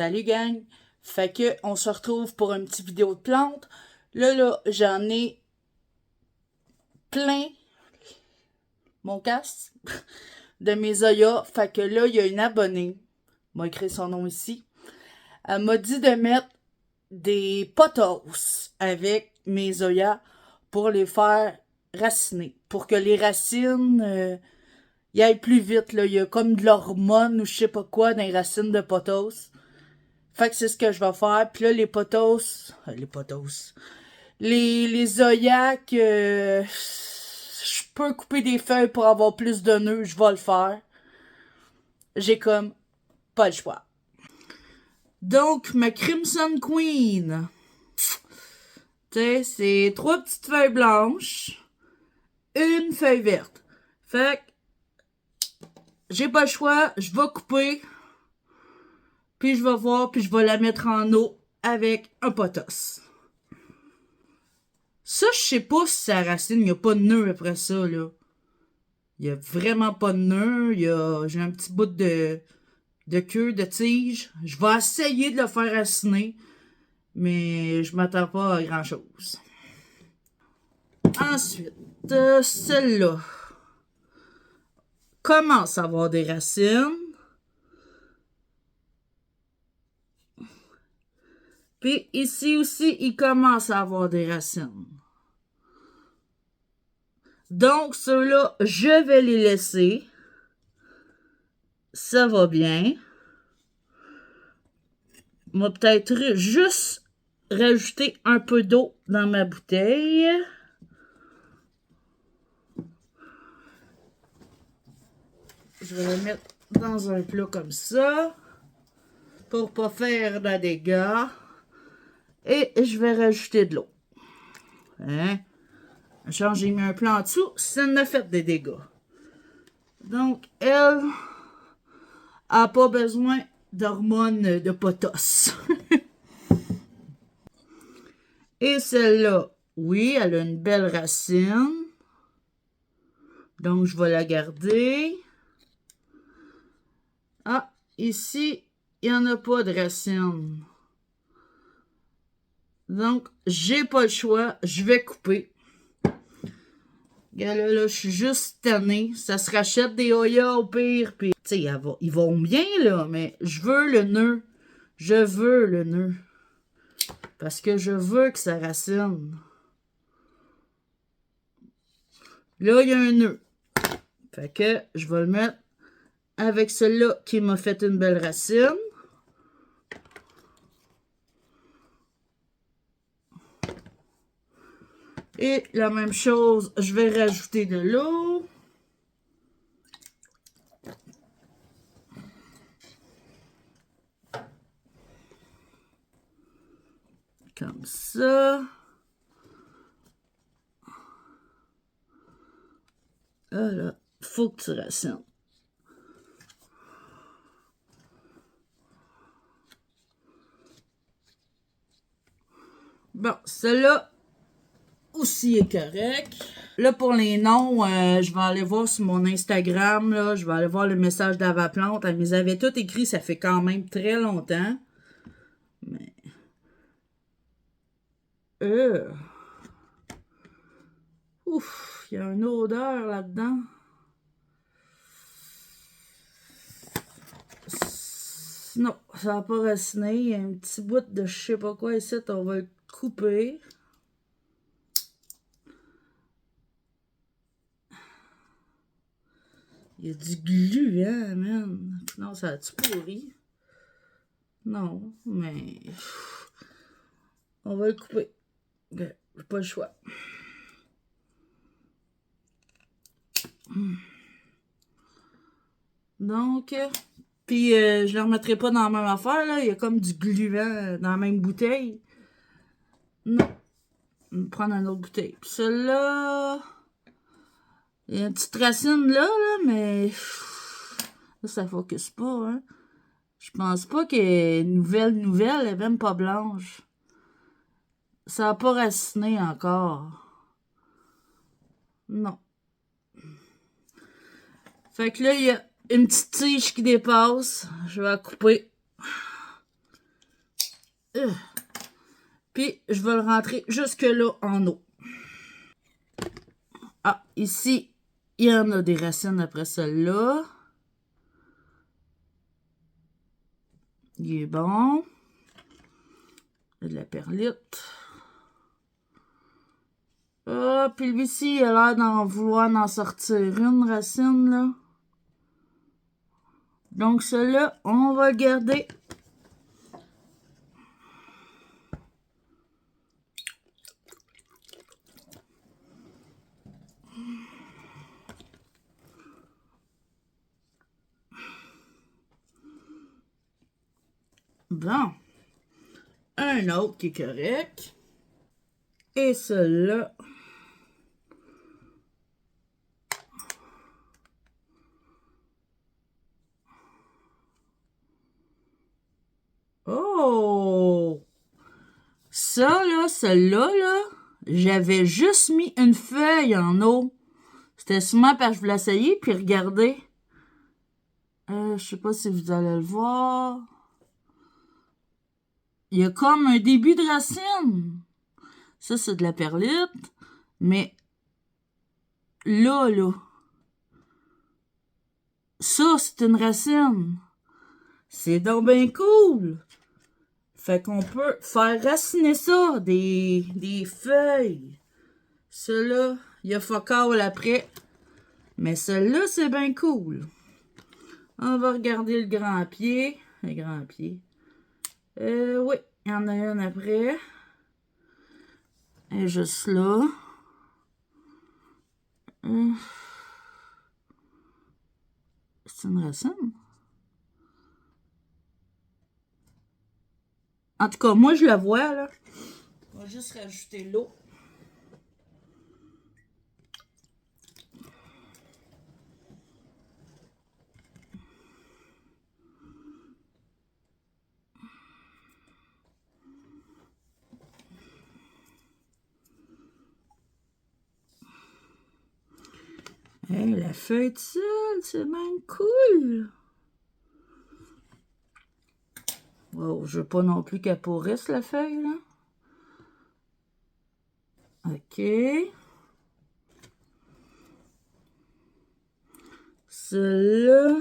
Salut gang! Fait que on se retrouve pour une petite vidéo de plantes. Là, j'en ai plein mon casque de mes Zoyas. Fait que là, il y a une abonnée, m'a écrit son nom ici. Elle m'a dit de mettre des potos avec mes Zoyas pour les faire raciner. Pour que les racines y aillent plus vite. Là. Il y a comme de l'hormone ou je sais pas quoi dans les racines de potos. Fait que c'est ce que je vais faire. Puis là, les potos... Les Zoyac, je peux couper des feuilles pour avoir plus de nœuds. Je vais le faire. J'ai comme pas le choix. Donc, ma Crimson Queen. Tu sais, c'est 3 petites feuilles blanches. Une feuille verte. Fait que j'ai pas le choix. Je vais couper. Puis je vais voir. Puis je vais la mettre en eau avec un potos. Ça, je sais pas si ça racine. Il n'y a pas de nœud après ça, là. Il n'y a vraiment pas de nœud. J'ai un petit bout de queue, de tige. Je vais essayer de le faire raciner. Mais je m'attends pas à grand-chose. Ensuite, celle-là commence à avoir des racines. Puis ici aussi, il commence à avoir des racines. Donc, ceux-là, je vais les laisser. Ça va bien. On va peut-être juste rajouter un peu d'eau dans ma bouteille. Je vais le mettre dans un plat comme ça pour pas faire de dégâts. Et je vais rajouter de l'eau. Hein? J'ai mis un plat en dessous, ça ne fait des dégâts. Donc, elle n'a pas besoin d'hormones de potos. Et celle-là, oui, elle a une belle racine. Donc, je vais la garder. Ah, ici, il n'y en a pas de racine. Donc, j'ai pas le choix. Je vais couper. Là, je suis juste tannée. Ça se rachète des Hoya au pire. Puis, tu sais, ils vont bien, là. Mais je veux le nœud. Je veux le nœud. Parce que je veux que ça racine. Là, il y a un nœud. Fait que je vais le mettre avec celui-là qui m'a fait une belle racine. Et la même chose, je vais rajouter de l'eau. Comme ça. Voilà. Faut que tu racines. Bon, celle-là aussi est correct. Là, pour les noms, je vais aller voir sur mon Instagram, là, je vais aller voir le message d'Avaplante. Elle les avait tout écrit, ça fait quand même très longtemps. Mais... Ouf, il y a une odeur là-dedans. Non, ça va pas raciner. Il y a un petit bout de je sais pas quoi ici, on va le couper. Il y a du gluant, man. Non, ça a-tu pourri? Non, mais... On va le couper. J'ai pas le choix. Donc, puis je le remettrai pas dans la même affaire, là. Il y a comme du gluant dans la même bouteille. Non. On va prendre une autre bouteille. Puis celle-là... Il y a une petite racine là, mais... Là, ça focus pas, hein. Je pense pas qu'elle est nouvelle, elle est même pas blanche. Ça n'a pas raciné encore. Non. Fait que là, il y a une petite tige qui dépasse. Je vais la couper. Puis, je vais le rentrer jusque là en eau. Ah, ici, il y en a des racines après celle-là. Il est bon. Il y a de la perlite. Ah, puis lui-ci, il a l'air d'en vouloir en sortir une racine, là. Donc, celui-là, on va le garder. Bon. Un autre qui est correct. Et celui-là. Oh! Ça, là, celui-là, là, j'avais juste mis une feuille en eau. C'était sûrement parce que je voulais essayer, puis regardez. Je sais pas si vous allez le voir. Il y a comme un début de racine. Ça, c'est de la perlite. Mais là, ça, c'est une racine. C'est donc bien cool. Fait qu'on peut faire raciner ça, des feuilles. Celui-là, il y a focal après. Mais celui-là, c'est bien cool. On va regarder le grand pied. Le grand pied. Oui, il y en a un après. Et juste là. C'est une racine. En tout cas, moi, je la vois, là. On va juste rajouter l'eau. Hey, la feuille de sel, c'est bien cool. Wow, je veux pas non plus qu'elle pourrisse, la feuille, là. OK. Celle-là.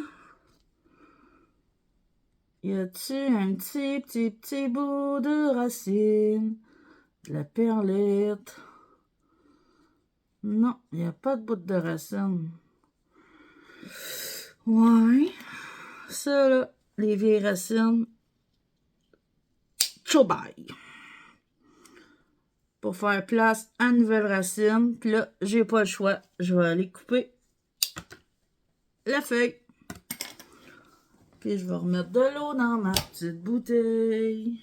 Y a-t-il un petit bout de racine? De la perlite. Non, il n'y a pas de bout de racine. Ouais. Ça, là, les vieilles racines. Chobaille. Pour faire place à une nouvelle racine. Puis là, j'ai pas le choix. Je vais aller couper la feuille. Puis je vais remettre de l'eau dans ma petite bouteille.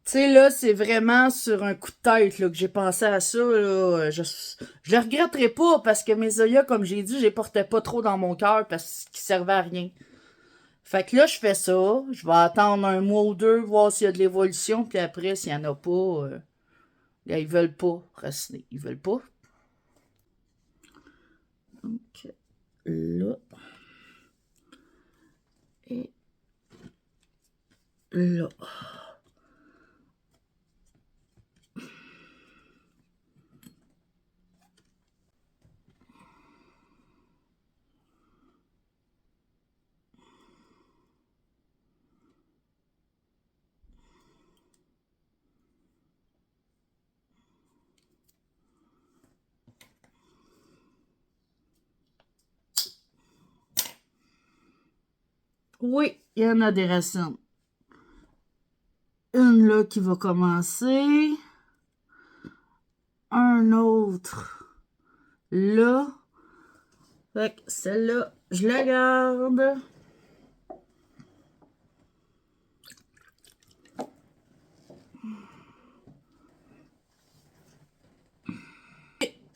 Tu sais, là, c'est vraiment sur un coup de tête là, que j'ai pensé à ça. Là. Je le regretterai pas parce que mes œillets, comme j'ai dit, je les portais pas trop dans mon cœur parce qu'ils servaient à rien. Fait que là, je fais ça. Je vais attendre un mois ou deux, voir s'il y a de l'évolution. Puis après, s'il y en a pas, là, ils veulent pas raciner. Ils veulent pas. Donc, là. Et là. Oui, il y en a des racines. Une là qui va commencer. Un autre là. Fait que celle-là, je la garde.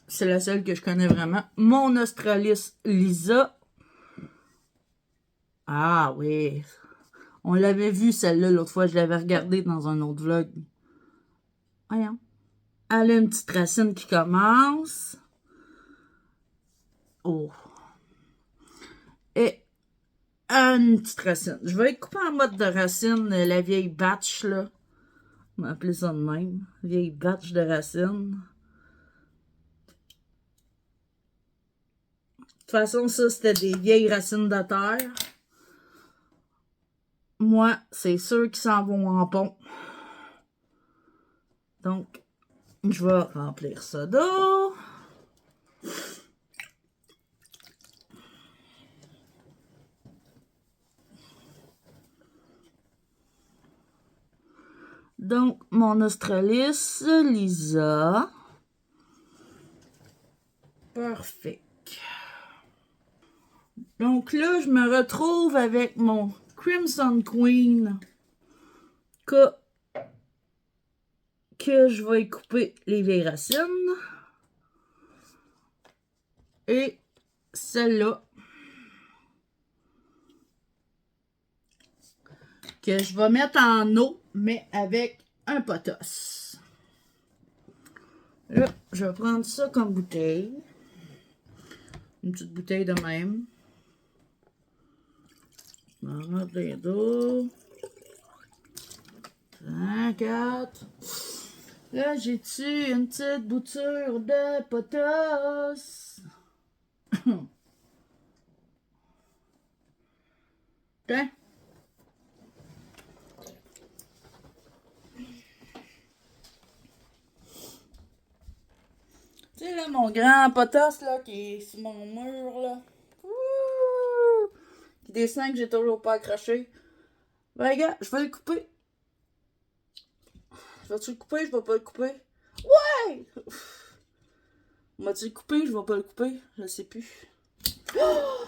C'est la seule que je connais vraiment. Mon Australis Lisa. Ah oui. On l'avait vu celle-là l'autre fois. Je l'avais regardée dans un autre vlog. Voyons. Elle a une petite racine qui commence. Oh. Et une petite racine. Je vais couper en mode de racine la vieille batch, là. On va appeler ça de même. Vieille batch de racine. De toute façon, ça, c'était des vieilles racines de terre. Moi, c'est sûr qu'ils s'en vont en pont. Donc, je vais remplir ça d'eau. Donc, mon Australis, Lisa. Parfait. Donc là, je me retrouve avec mon Crimson Queen que je vais couper les vieilles racines. Et celle-là que je vais mettre en eau, mais avec un potos. Là, je vais prendre ça comme bouteille. Une petite bouteille de même. Je vais remplir d'eau. 4. Là, j'ai-tu une petite bouture de potos? Tiens. Tu sais, là, mon grand potos, là, qui est sur mon mur, là. Ouh! Qui descend que j'ai toujours pas accroché. Ben, regarde, je vais le couper. Vas-tu le couper? Je vais pas le couper. Ouais! Vas-tu le couper? Je vais pas le couper. Je sais plus. Oh!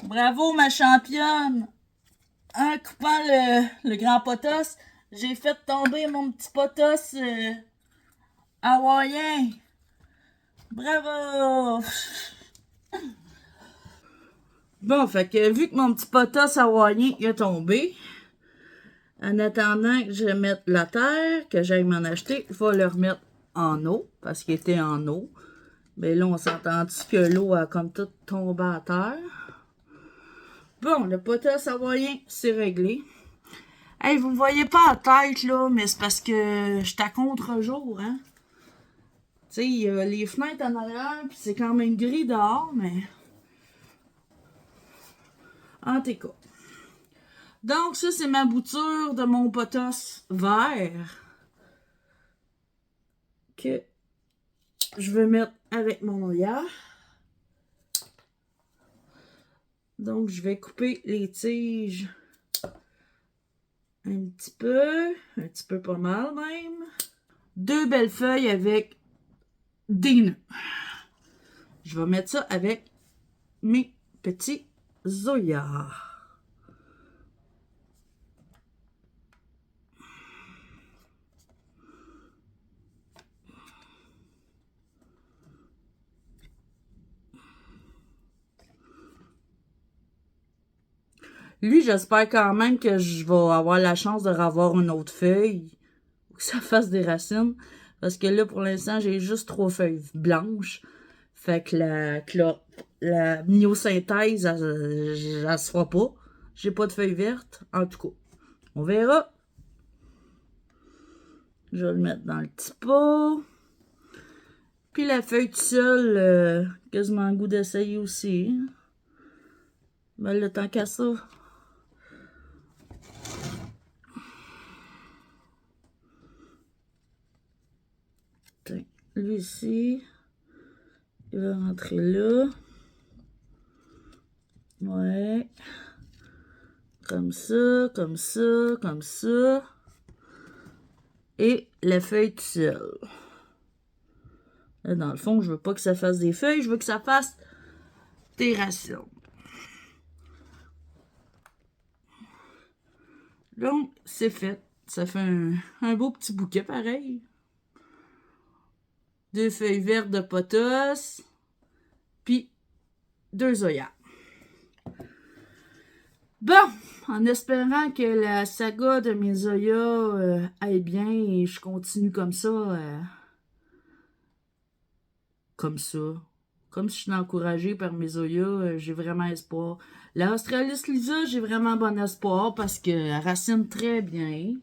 Bravo, ma championne! En coupant le grand potos, j'ai fait tomber mon petit potos hawaïen. Bravo! Bon, fait que vu que mon petit potos hawaïen il est tombé, en attendant que je mette la terre, que j'aille m'en acheter, il faut le remettre en eau, parce qu'il était en eau. Mais là, on s'entend-tu que l'eau a comme tout tombé à terre? Bon, le potos hawaïen, c'est réglé. Hey, vous me voyez pas à tête, là, mais c'est parce que je suis à contre-jour, hein. Tu sais, il y a les fenêtres en arrière, puis c'est quand même gris dehors, mais... En tout cas. Donc, ça, c'est ma bouture de mon potos vert. Que je vais mettre avec mon oya. Donc, je vais couper les tiges un petit peu pas mal même. 2 belles feuilles avec des nœuds. Je vais mettre ça avec mes petits Zoya. Lui, j'espère quand même que je vais avoir la chance de revoir une autre feuille. Ou que ça fasse des racines. Parce que là, pour l'instant, j'ai juste 3 feuilles blanches. Fait que la myosynthèse, elle se fera pas. J'ai pas de feuilles vertes. En tout cas, on verra. Je vais le mettre dans le petit pot. Puis la feuille toute seule, quasiment le goût d'essayer aussi. Ben, le temps qu'à ça. Tiens, lui ici, il va rentrer là. Ouais. Comme ça, comme ça, comme ça. Et la feuille toute seule. Là, dans le fond, je veux pas que ça fasse des feuilles, je veux que ça fasse des racines. Donc, c'est fait. Ça fait un beau petit bouquet pareil. 2 feuilles vertes de potos. Puis 2 Zoya. Bon, en espérant que la saga de mes Zoya aille bien et je continue comme ça. Comme ça. Comme si je suis encouragée par mes Zoya, j'ai vraiment espoir. La Australis Lisa, j'ai vraiment bon espoir parce qu'elle racine très bien.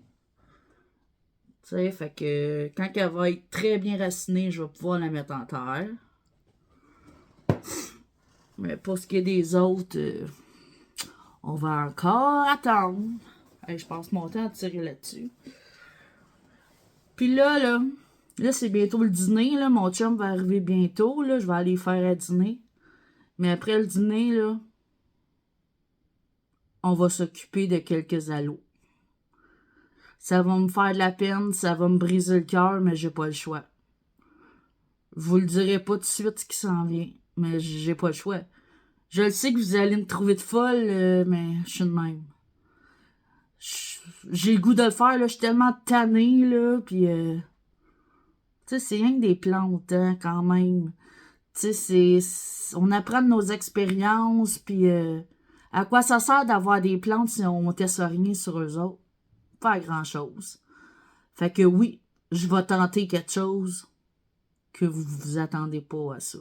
Tu sais, fait que quand elle va être très bien racinée, je vais pouvoir la mettre en terre. Mais pour ce qui est des autres, on va encore attendre. Hey, je passe mon temps à tirer là-dessus. Puis là, c'est bientôt le dîner, là. Mon chum va arriver bientôt, là. Je vais aller faire à dîner. Mais après le dîner, là, on va s'occuper de quelques allos. Ça va me faire de la peine, ça va me briser le cœur, mais j'ai pas le choix. Je vous le dirai pas tout de suite ce qui s'en vient, mais j'ai pas le choix. Je le sais que vous allez me trouver de folle, mais je suis de même. J'ai le goût de le faire, là. Je suis tellement tannée, là, pis tu sais, c'est rien que des plantes, hein, quand même. Tu sais, on apprend de nos expériences, puis à quoi ça sert d'avoir des plantes si on teste rien sur eux autres? Pas grand-chose. Fait que oui, je vais tenter quelque chose que vous vous attendez pas à ça.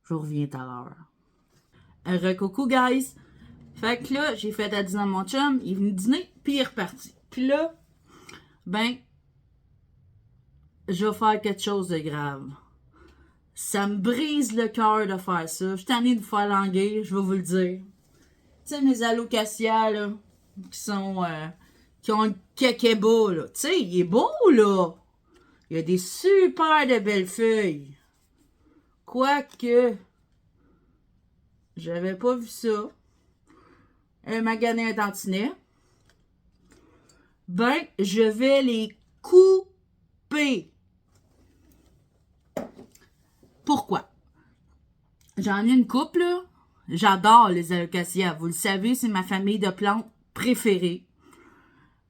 Je reviens tout à l'heure. Recoucou, guys! Fait que là, j'ai fait à dîner à mon chum, il est venu dîner, puis il est reparti. Puis là, ben, je vais faire quelque chose de grave. Ça me brise le cœur de faire ça. Je suis tannée de vous faire languir, je vais vous le dire. Tu sais, mes alocasias, là, qui ont un kakeba, là. Tu sais, il est beau, là. Il y a des super de belles feuilles. Quoique, j'avais pas vu ça. Un magasin un tantinet. Ben, je vais les couper. Pourquoi? J'en ai une couple, là. J'adore les alocasias. Vous le savez, c'est ma famille de plantes préférée.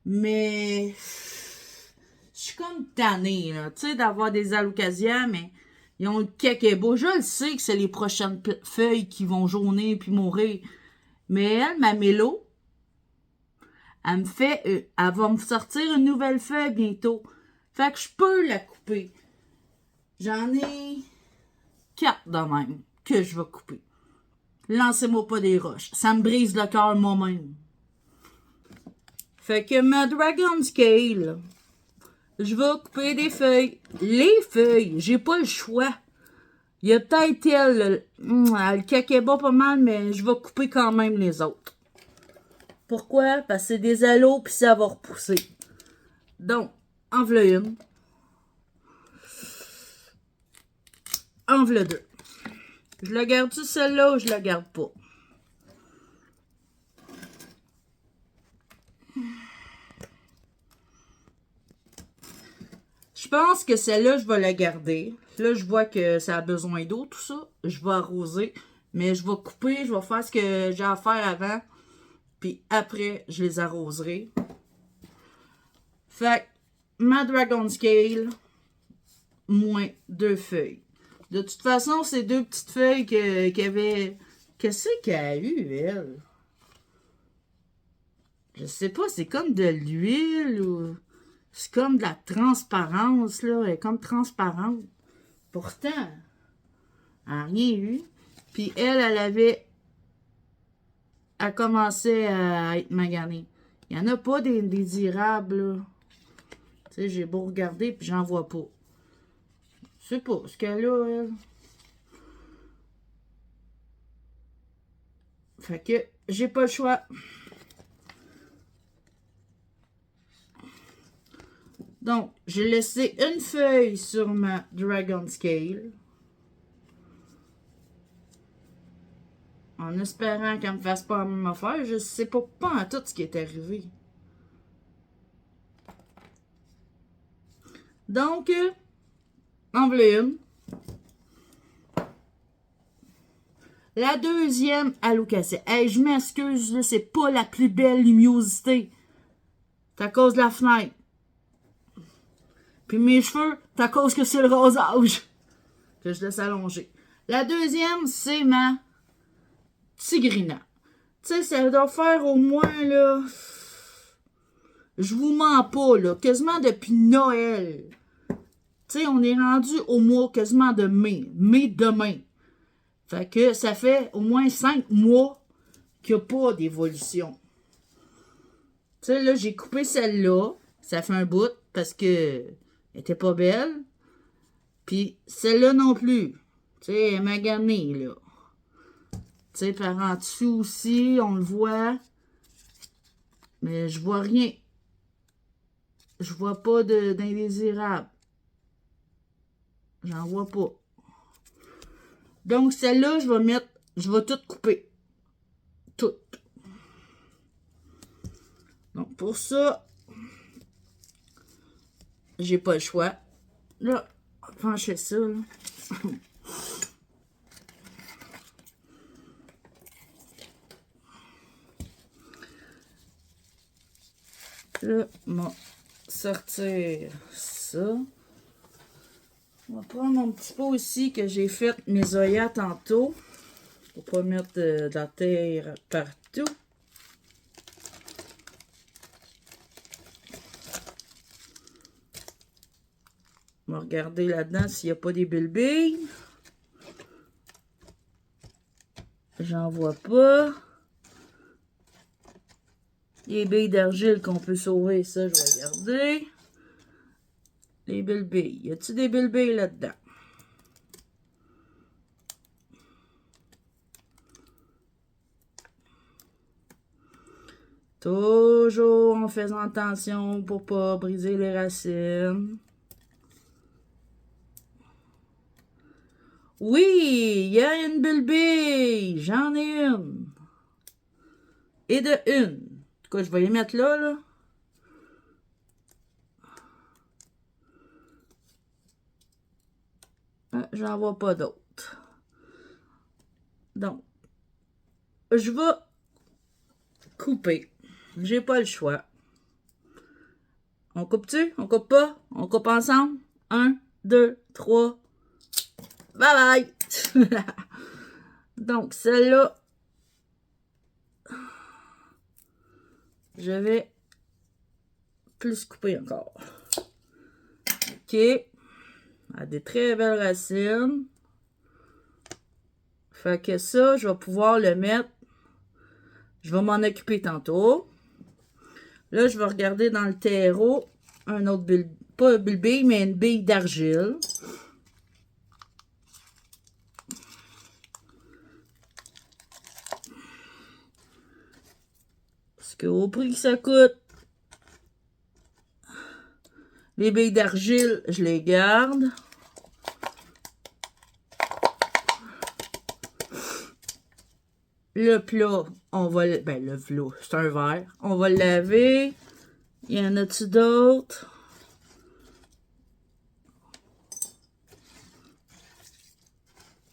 Mais je suis comme tannée, là, tu sais, d'avoir des alocasias, mais ils ont le kakebo. Je le sais que c'est les prochaines feuilles qui vont jaunir puis mourir. Mais elle, ma mélo, elle me fait, elle va me sortir une nouvelle feuille bientôt. Fait que je peux la couper. J'en ai 4 de même que je vais couper. Lancez-moi pas des roches. Ça me brise le cœur moi-même. Fait que ma Dragon Scale, je vais couper des feuilles. Les feuilles, j'ai pas le choix. Il y a peut-être elle, le kakeba pas mal, mais je vais couper quand même les autres. Pourquoi? Parce que c'est des allos puis ça va repousser. Donc, en v'là une. En v'là deux. Je la garde-tu celle-là ou je la garde pas? Je pense que celle-là, je vais la garder. Là, je vois que ça a besoin d'eau, tout ça. Je vais arroser. Mais je vais couper, je vais faire ce que j'ai à faire avant. Puis après, je les arroserai. Fait que ma Dragon Scale, moins 2 feuilles. De toute façon, c'est 2 petites feuilles qu'il avait... Qu'est-ce qu'elle a eu, elle? Je sais pas, c'est comme de l'huile ou... C'est comme de la transparence, là. Elle est comme transparente. Pourtant, elle n'a rien eu. Puis elle avait... Elle commençait à être maganée. Il n'y en a pas des dirables, là. Tu sais, j'ai beau regarder, puis j'en vois pas. Je sais pas ce qu'elle a, elle. Fait que j'ai pas le choix. Donc, j'ai laissé une feuille sur ma Dragon Scale. En espérant qu'elle me fasse pas la même affaire. Je sais pas en tout ce qui est arrivé. Donc, en voilà une. La deuxième alocasia. Hey, je m'excuse, là, c'est pas la plus belle luminosité. C'est à cause de la fenêtre. Puis mes cheveux, c'est à cause que c'est le rosage. Que je laisse allonger. La deuxième, c'est ma Tigrina. Tu sais, ça doit faire au moins, là... Je vous mens pas, là. Quasiment depuis Noël. Tu sais, on est rendu au mois quasiment de mai. Mai demain. Fait que ça fait au moins 5 mois qu'il n'y a pas d'évolution. Tu sais, là, j'ai coupé celle-là. Ça fait un bout parce que elle était pas belle. Puis celle-là non plus. Tu sais, elle m'a gagné, là. Tu sais, par en dessous aussi, on le voit. Mais je vois rien. Je vois pas d'indésirable. J'en vois pas. Donc, celle-là, je vais tout couper. Tout. Donc, pour ça, j'ai pas le choix. Là, penchez ça, là. Là, on va sortir ça. On va prendre mon petit pot aussi que j'ai fait mes œillets tantôt. Pour pas mettre de la terre partout. On va regarder là-dedans s'il n'y a pas des bilbilles. J'en vois pas. Les billes d'argile qu'on peut sauver, ça, je vais regarder. Les bilbilles. Y a-t-il des bilbilles là-dedans? Toujours en faisant attention pour pas briser les racines. Oui, il y a une bilbille. J'en ai une. Et de une. En tout cas, je vais les mettre là, là. Ah, j'en vois pas d'autres. Donc, je vais couper. J'ai pas le choix. On coupe-tu? On coupe pas? On coupe ensemble? 1, 2, 3. Bye bye! Donc, celle-là, je vais plus couper encore. OK. Elle a des très belles racines. Fait que ça, je vais pouvoir le mettre. Je vais m'en occuper tantôt. Là, je vais regarder dans le terreau un autre bulle, pas une bille, mais une bille d'argile. Parce qu'au prix que ça coûte, les billes d'argile, je les garde. Le plat, on va le... Ben, le plat, c'est un verre. On va le laver. Il y en a-tu d'autres?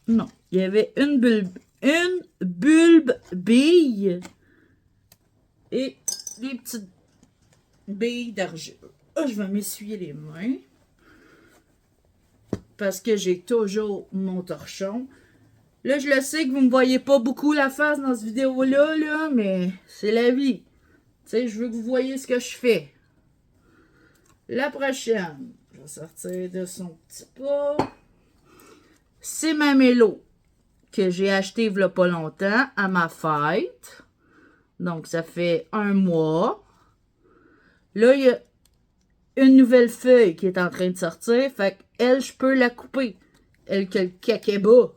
Non. Il y avait une bulbe bille et des petites billes d'argile. Je vais m'essuyer les mains. Parce que j'ai toujours mon torchon. Là, je le sais que vous ne me voyez pas beaucoup la face dans cette vidéo-là, là, mais c'est la vie. Tu sais, je veux que vous voyez ce que je fais. La prochaine, je vais sortir de son petit pot. C'est ma mélo que j'ai acheté il y a pas longtemps à ma fête. Donc, ça fait 1 mois. Là, il y a une nouvelle feuille qui est en train de sortir. Fait qu'elle, je peux la couper. Elle que le kakeba.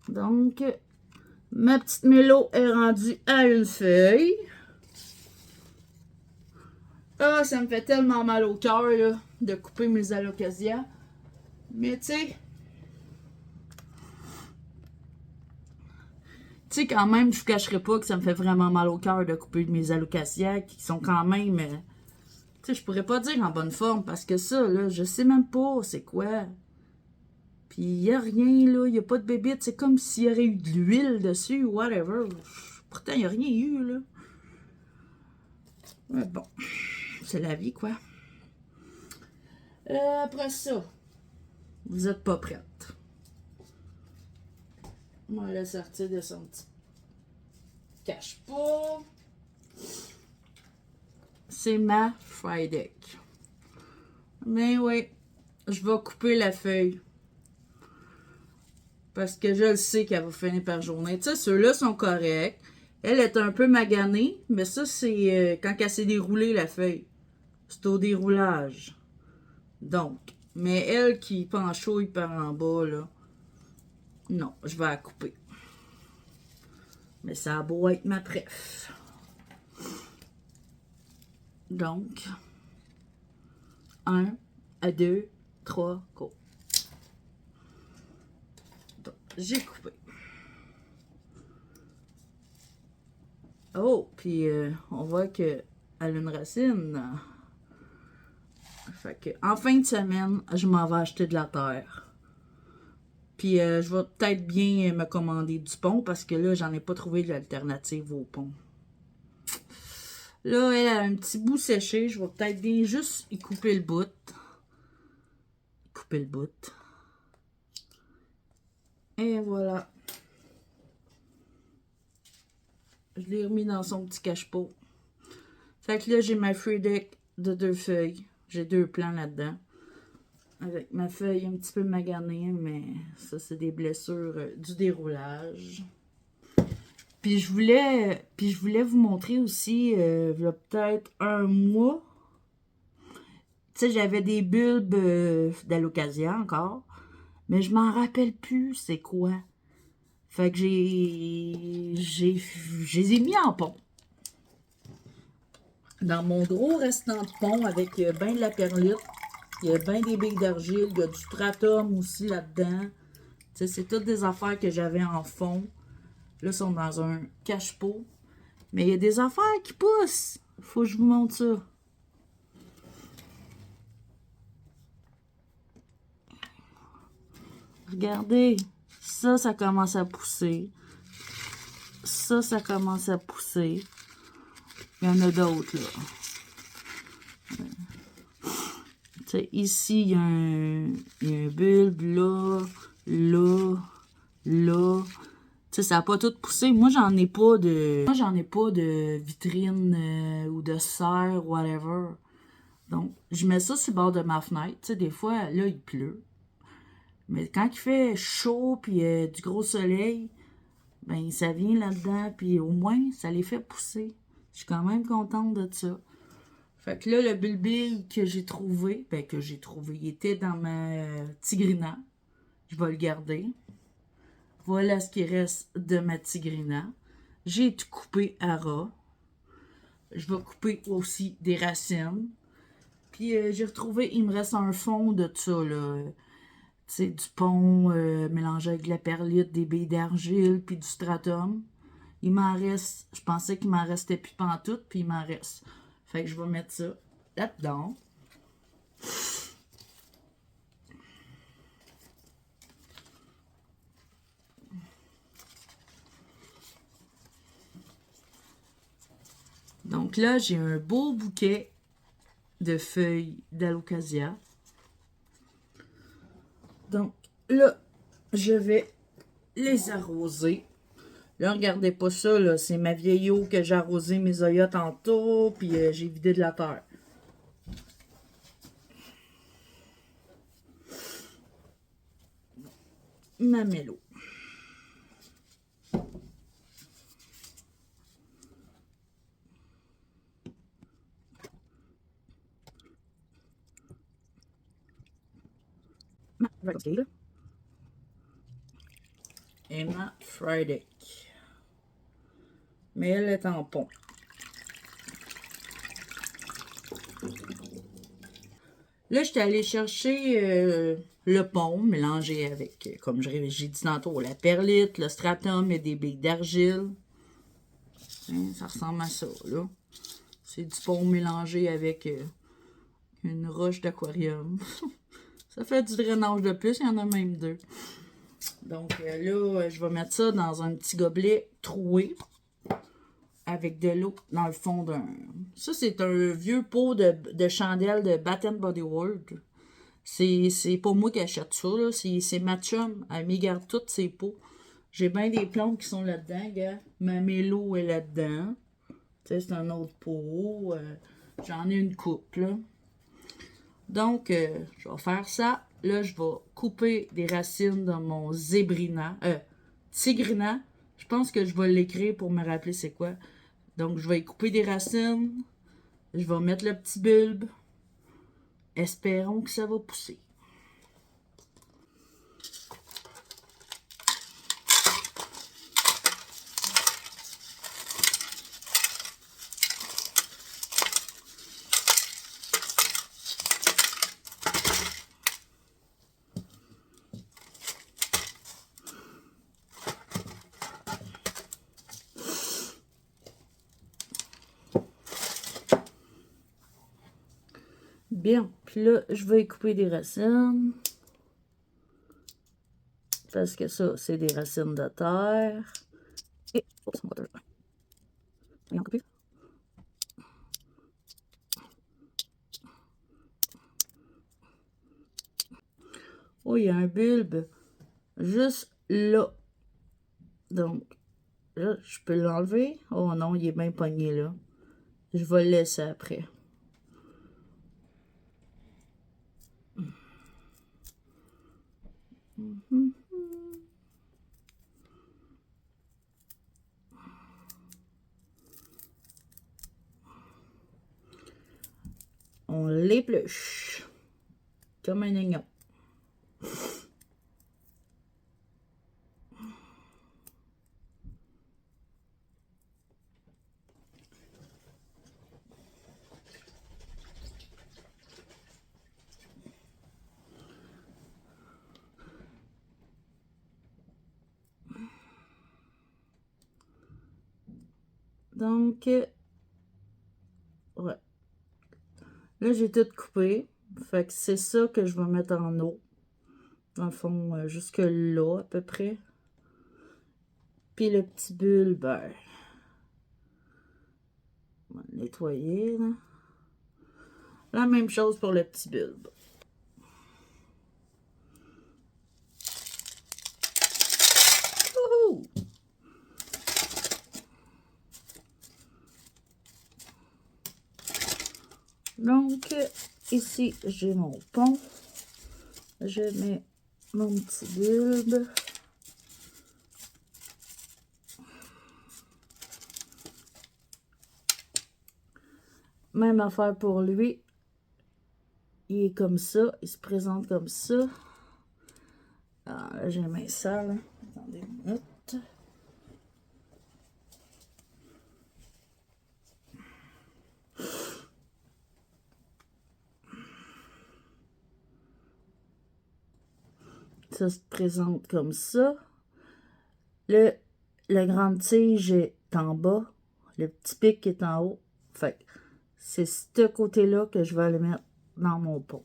Donc, ma petite mélo est rendue à une feuille. Ah, ça me fait tellement mal au cœur, là, de couper mes alocasias. Mais, tu sais, quand même, je ne vous cacherai pas que ça me fait vraiment mal au cœur de couper mes alocasias qui sont quand même... tu sais, je pourrais pas dire en bonne forme parce que ça, là, je sais même pas c'est quoi. Puis il n'y a rien, là. Il n'y a pas de bébite. C'est comme s'il y aurait eu de l'huile dessus ou whatever. Pourtant, il n'y a rien eu, là. Mais bon, c'est la vie, quoi. Après ça, vous êtes pas prête. On va la sortir de son petit cache-pas. C'est ma Friday. Mais oui, je vais couper la feuille. Parce que je le sais qu'elle va finir par journée. Tu sais, ceux-là sont corrects. Elle est un peu maganée, mais ça, c'est quand elle s'est déroulée, la feuille. C'est au déroulage. Donc, mais elle qui penchouille par en bas, là, non, je vais la couper. Mais ça a beau être ma préf. Donc, 1, 2, 3, go. Donc, j'ai coupé. Oh, puis on voit qu'elle a une racine. Fait que, en fin de semaine, je m'en vais acheter de la terre. Puis je vais peut-être bien me commander du pont parce que là, j'en ai pas trouvé d'alternative au pont. Là, elle a un petit bout séché. Je vais peut-être bien juste y couper le bout. Couper le bout. Et voilà. Je l'ai remis dans son petit cache-pot. Fait que là, j'ai ma feuille deck de 2 feuilles. J'ai 2 plans là-dedans. Avec ma feuille un petit peu maganée, mais ça, c'est des blessures du déroulage. Puis je voulais vous montrer aussi, il y a peut-être un mois, tu sais, j'avais des bulbes d'Alocasia encore, mais je m'en rappelle plus c'est quoi. Fait que je les ai mis en pont. Dans mon gros restant de pont avec ben de la perlite, il y a ben des billes d'argile, il y a du stratum aussi là-dedans. Tu sais, c'est toutes des affaires que j'avais en fond. Là, ils sont dans un cache-pot. Mais il y a des affaires qui poussent. Faut que je vous montre ça. Regardez. Ça commence à pousser. Ça commence à pousser. Il y en a d'autres, là. Tu sais, ici, il y a un bulbe, là. Tu sais, ça n'a pas tout poussé. Moi, j'en ai pas de vitrine ou de serre, whatever. Donc, je mets ça sur le bord de ma fenêtre. Tu sais, des fois, là, il pleut. Mais quand il fait chaud puis du gros soleil, ben ça vient là-dedans. Puis au moins, ça les fait pousser. Je suis quand même contente de ça. Fait que là, le bulbille que j'ai trouvé, il était dans ma tigrina. Je vais le garder. Voilà ce qui reste de ma tigrina. J'ai tout coupé à ras. Je vais couper aussi des racines. Puis j'ai retrouvé, il me reste un fond de ça, là. Tu sais, du pont mélangé avec de la perlite, des billes d'argile, puis du stratum. Il m'en reste, je pensais qu'il m'en restait plus pantoute, puis il m'en reste. Fait que je vais mettre ça là-dedans. Donc là, j'ai un beau bouquet de feuilles d'Alocasia. Donc là, je vais les arroser. Là, regardez pas ça, là. C'est ma vieille eau que j'ai arrosé mes oeillots tantôt, puis j'ai vidé de la terre. Ma mélo. Ma Friday. Et ma Friday. Mais elle est en pont. Là, j'étais allée chercher le pont mélangé avec, comme j'ai dit tantôt, la perlite, le stratum et des billes d'argile. Hein, ça ressemble à ça, là. C'est du pont mélangé avec une roche d'aquarium. Ça fait du drainage de plus, il y en a même 2. Donc là, je vais mettre ça dans un petit gobelet troué avec de l'eau dans le fond d'un... Ça, c'est un vieux pot de chandelle de Bath & Body Works. C'est pas moi qui achète ça, là. C'est ma chum. Elle m'y garde toutes ses pots. J'ai bien des plantes qui sont là-dedans, gars. Ma mélo est là-dedans. Tu sais, c'est un autre pot. J'en ai une coupe, là. Donc, je vais faire ça. Là, je vais couper des racines dans mon zébrina. Tigrina. Je pense que je vais l'écrire pour me rappeler c'est quoi. Donc, je vais y couper des racines. Je vais mettre le petit bulbe. Espérons que ça va pousser. Bien, puis là, je vais y couper des racines. Parce que ça, c'est des racines de terre. Et, oups, mon moteur. On en coupe. Oh, il y a un bulbe juste là. Donc, là, je peux l'enlever. Oh non, il est bien pogné là. Je vais le laisser après. On l'épluche. Comme un oignon. Donc, ouais. Là, j'ai tout coupé. Fait que c'est ça que je vais mettre en eau. Dans le fond, jusque là, à peu près. Puis le petit bulbe, ben, on va le nettoyer, là. La même chose pour le petit bulbe. Wouhou! Donc, ici, j'ai mon pont. Je mets mon petit bulbe. Même affaire pour lui. Il est comme ça. Il se présente comme ça. Ah, là, j'ai les mains sales. Attendez une minute. Ça se présente comme ça. La grande tige est en bas. Le petit pic est en haut. Fait que c'est ce côté-là que je vais le mettre dans mon pot.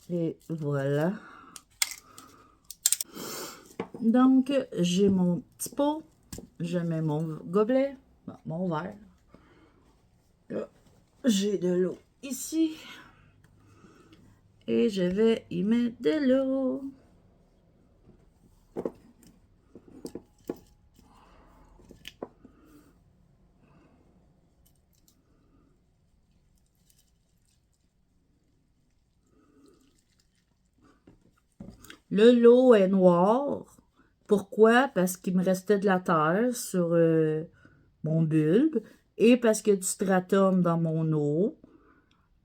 Et voilà. Donc, j'ai mon petit pot. Je mets mon gobelet, mon verre. Là, j'ai de l'eau ici. Et je vais y mettre de l'eau. L'eau est noire. Pourquoi? Parce qu'il me restait de la terre sur mon bulbe et parce qu'il y a du stratum dans mon eau.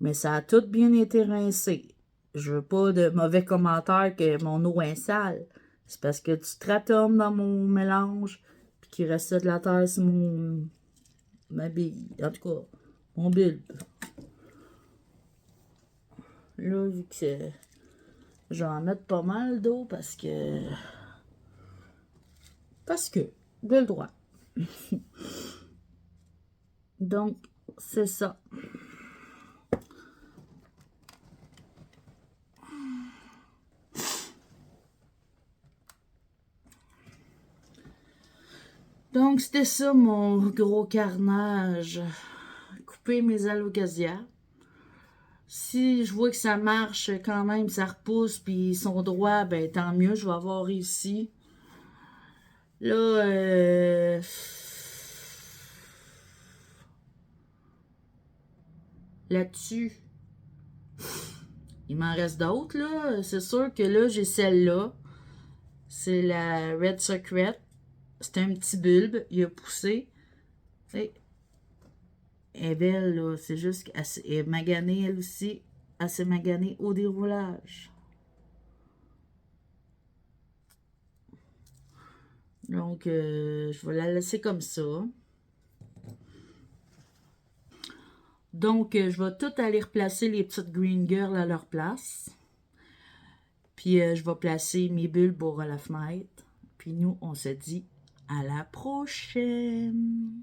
Mais ça a tout bien été rincé. Je veux pas de mauvais commentaires que mon eau est sale. C'est parce que du stratum dans mon mélange puis qu'il restait de la terre sur ma bille. En tout cas, mon bulbe. Là, vu que je vais en mettre pas mal d'eau parce que j'ai le droit. Donc, c'est ça. Donc, Donc, c'était ça mon gros carnage. Couper mes alocasias. Si je vois que ça marche quand même, ça repousse, puis ils sont droits, ben tant mieux, je vais avoir réussi. Là, là-dessus, il m'en reste d'autres, là. C'est sûr que là, j'ai celle-là. C'est la Red Secret. C'est un petit bulbe, il a poussé. T'sais, elle est belle, là. C'est juste qu'elle est maganée, elle aussi. Elle s'est maganée au déroulage. Donc, je vais la laisser comme ça. Donc, je vais tout aller replacer les petites Green Girls à leur place. Puis, je vais placer mes bulles pour la fenêtre. Puis, nous, on se dit à la prochaine!